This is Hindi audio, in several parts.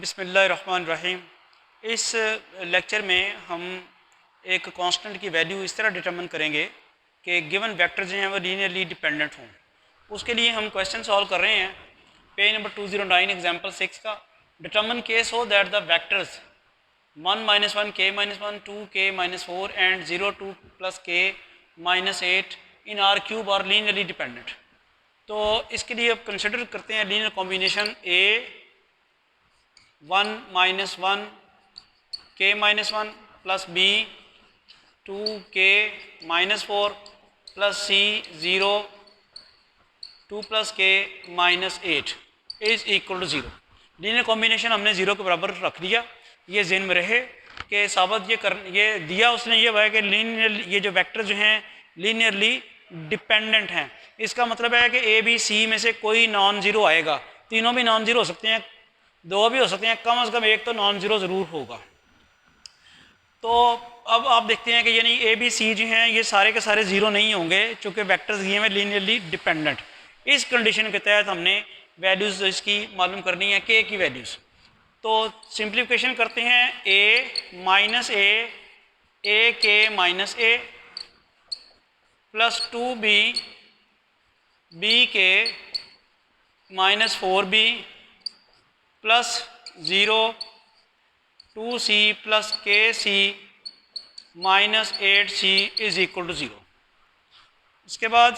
बिस्मिल्लाहिर्रहमानिर्रहीम। इस लेक्चर में हम एक कांस्टेंट की वैल्यू इस तरह डिटरमिन करेंगे कि गिवन वेक्टर जो हैं वो लीनियरली डिपेंडेंट हों। उसके लिए हम क्वेश्चन सॉल्व कर रहे हैं पेज नंबर 209 एग्जांपल 6 का। डिटरमिन केस हो that the vectors 1 - 1 k - 1 2 k - 4 and 0 2 + k - 8 in are cube और लीनियरली डिपेंडेंट। तो इसके लिए अब कंसिडर करते हैं linear combination A1 - 1 k - 1 + B 2k - 4 + C 0 2 + k - 8 is equal to 0। Linear combination हमने 0 के बराबर रख दिया। ये ज़हन में रहे कि साबित ये दिया उसने ये है कि लीनियर ये जो वेक्टर जो हैं लीनियरली डिपेंडेंट हैं। इसका मतलब है कि ए बी सी में से कोई नॉन ज़ीरो आएगा। तीनों भी नॉन ज़ीरो हो सकते हैं, दो भी हो सकते हैं, कम से कम एक तो नॉन ज़ीरो ज़रूर होगा। तो अब आप देखते हैं कि यानी ए बी सी जो हैं ये सारे के सारे ज़ीरो नहीं होंगे चूँकि वेक्टर्स ये हैं लीनियरली डिपेंडेंट। इस कंडीशन के तहत हमने वैल्यूज़ इसकी मालूम करनी है के की वैल्यूज़। तो सिंप्लीफिकेशन करते हैं a के -a + 2b b के -4b + 0 2c + kc -8c is equal to 0। इसके बाद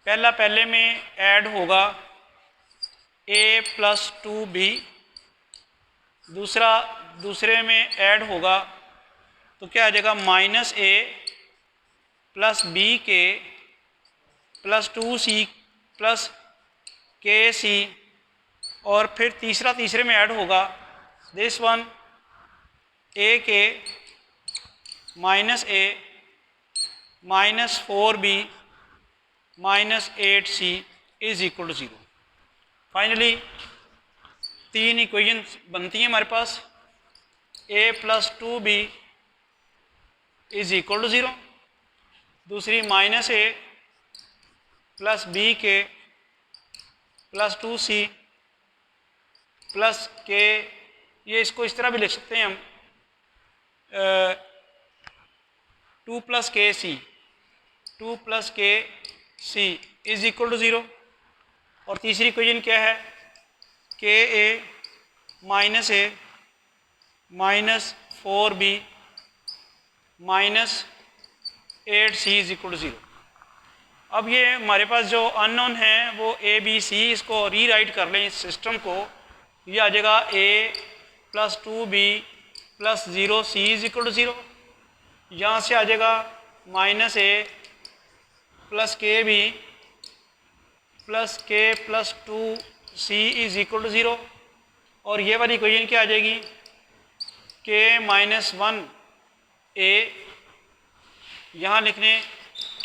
पहला पहले में ऐड होगा a + 2b, दूसरा दूसरे में ऐड होगा तो क्या आ जाएगा -a + b के + 2c + kc, और फिर तीसरे में ऐड होगा दिस वन a के -a -4b -8c is equal to 0। Finally तीन इक्वेशन बनती हैं हमारे पास। a + 2b is equal to 0, दूसरी -a + b के + 2c + k, ये इसको इस तरह भी लिख सकते हैं हम 2 + kc 2 + kc is equal to 0। और तीसरी इक्वेशन क्या है ka -a -4b -8c is equal to 0। अब ये हमारे पास जो अननोन है वो ए बी सी, इसको रीराइट कर लें इस सिस्टम को। ये आ जाएगा a + 2b + 0c is equal to 0। यहाँ से आ जाएगा -a + kb + k + 2c is equal to 0। और ये वाली इक्वेशन क्या आ जाएगी k - 1a, यहाँ लिखने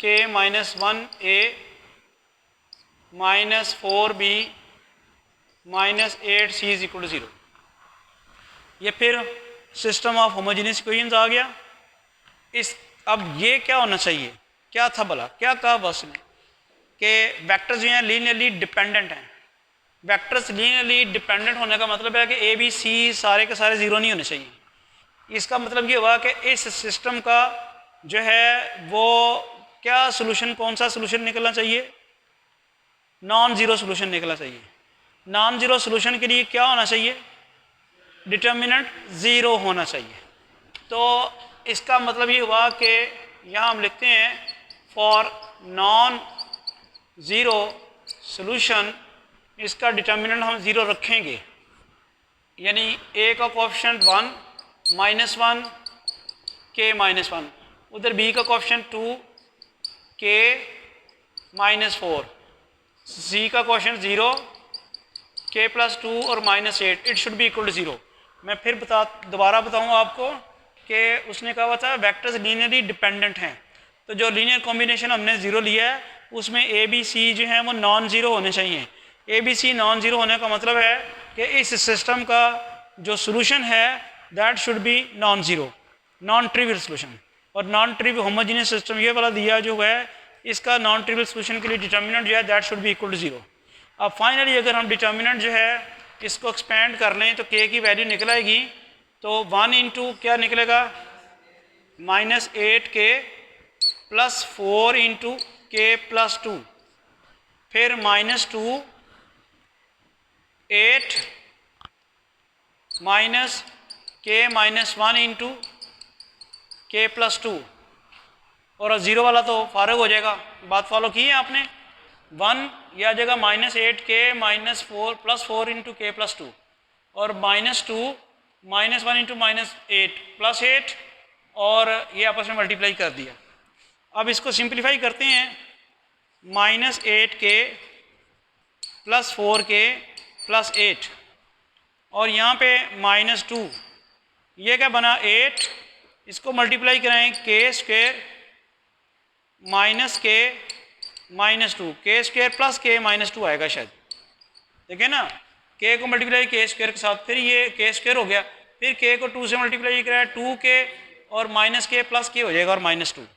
k - 1a -4b -8c is equal to 0। ये फिर सिस्टम ऑफ होमोजेनियस इक्वेशंस आ गया। इस अब ये क्या होना चाहिए, क्या था भला, क्या कहा बस ने कि वेक्टर्स जो हैं लीनियरली डिपेंडेंट हैं। वेक्टर्स लीनियरली डिपेंडेंट होने का मतलब है कि ए बी सी सारे के सारे ज़ीरो नहीं होने चाहिए। इसका मतलब ये हुआ कि इस सिस्टम का जो है वो क्या सोल्यूशन, कौन सा सोल्यूशन निकलना चाहिए, नॉन ज़ीरो सोल्यूशन निकलना चाहिए। नॉन ज़ीरो सोल्यूशन के लिए क्या होना चाहिए, डिटर्मिनेंट ज़ीरो होना चाहिए। तो इसका मतलब ये हुआ कि यहाँ हम लिखते हैं फॉर नॉन ज़ीरो सोल्यूशन इसका डिटर्मिनेंट हम ज़ीरो रखेंगे, यानी a का कोएफिशिएंट 1 -1 k - 1, उधर b का कोएफिशिएंट 2 k - 4, c का कोएफिशिएंट 0 k + 2 और -8 it should be equal to 0। मैं फिर दोबारा बताऊँ आपको कि उसने कहा हुआ था वेक्टर्स लीनियरली डिपेंडेंट हैं। तो जो लीनियर कॉम्बिनेशन हमने ज़ीरो लिया है उसमें ए बी सी जो है वो नॉन ज़ीरो होने चाहिए। A B C non zero होने का मतलब है कि इस सिस्टम का जो सोल्यूशन है that should B non zero, non trivial solution. और नॉन ट्रिवियल होमोजेनियस सिस्टम ये वाला दिया जो है इसका नॉन ट्रिवियल सोल्यूशन के लिए डिटर्मिनेंट जो है that should be equal to 0। अब फाइनली अगर हम डिटर्मिनेंट जो है इसको एक्सपेंड कर लें तो k की वैल्यू निकल आएगी, तो 1 इंटू क्या निकलेगा -8k प्लस 4 इंटू के प्लस 2, फिर -2 8 माइनस के -1 इंटू के प्लस 2, और 0 वाला तो फारग हो जाएगा। बात फॉलो की है आपने। 1 यह आ जाएगा -8k -4 प्लस 4 इंटू के प्लस 2, और -2 -1 इंटू -8 प्लस 8, और ये आपस में मल्टीप्लाई कर दिया। अब इसको सिंप्लीफाई करते हैं, -8k प्लस 4k प्लस 8, और यहाँ पे -2, ये क्या बना 8, इसको मल्टीप्लाई कराएं के स्क्वायर माइनस के -2, के स्क्वायर प्लस के -2 आएगा शायद, देखिए ना, के को मल्टीप्लाई के स्क्वायर के साथ, फिर ये के स्क्वायर हो गया, फिर के को 2 से मल्टीप्लाई कराया 2k, और माइनस के प्लस के हो जाएगा और -2।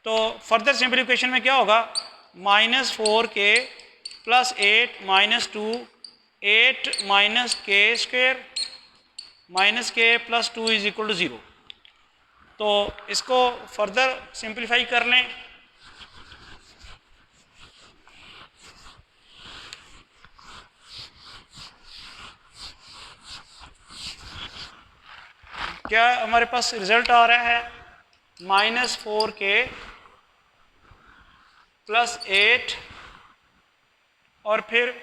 तो फर्दर सिंप्लीफिकेशन में क्या होगा, -4k प्लस 8 -2 8 माइनस के स्क्वायर माइनस के प्लस 2 इज इक्वल टू 0। तो इसको फर्दर सिंप्लीफाई कर लें, क्या हमारे पास रिजल्ट आ रहा है -4k प्लस 8, और फिर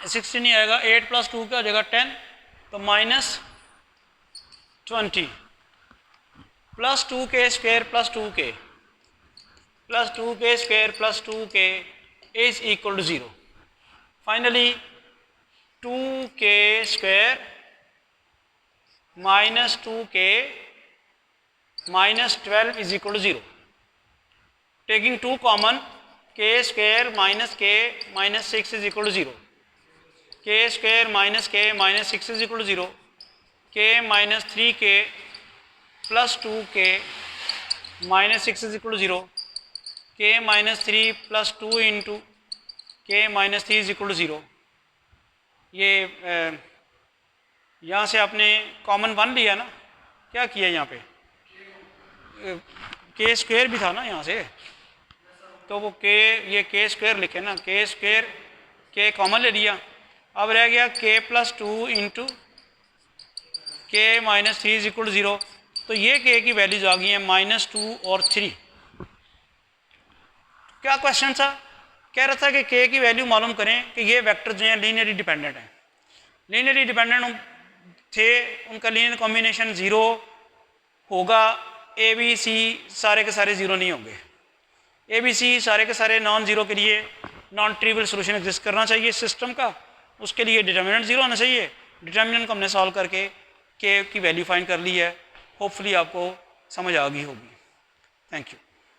16 नहीं आएगा, 8 प्लस 2 का हो जाएगा 10, तो -20 plus 2k square plus 2k plus 2k square plus 2k is equal to 0। Finally 2k square minus 2k minus 12 is equal to 0। Taking 2 common, k square minus k minus 6 is equal to 0, k square minus k minus 6 is equal to 0, k minus 3k plus 2k minus 6 is equal to 0, k minus 3 plus 2 into k minus 3 is equal to 0। ये यहाँ से आपने कॉमन 1 लिया ना, क्या किया यहाँ पे, k स्क्वायर भी था ना यहाँ से, तो वो k, ये k स्क्वायर लिखे ना, k स्क्वायर k कॉमन ले लिया, अब रह गया k plus 2 into k minus 3 is equal to 0। तो ये k की वैल्यूज आ गई हैं -2 और 3। क्या क्वेश्चन था, कह रहा था कि k की वैल्यू मालूम करें कि ये वेक्टर जो हैं लीनियरली डिपेंडेंट हैं। लीनियरली डिपेंडेंट थे, उनका लीनियर कॉम्बिनेशन 0 होगा, ए बी सी सारे के सारे 0 नहीं होंगे, ए बी सी सारे के सारे नॉन ज़ीरो के लिए नॉन ट्रिवियल सोल्यूशन एग्जिस्ट करना चाहिए सिस्टम का, उसके लिए डिटर्मिनेंट 0 होना चाहिए। डिटर्मिनेंट को हमने सॉल्व करके k की वैल्यू फाइंड कर ली है। होपफुली आपको समझ आ गई होगी। Thank you.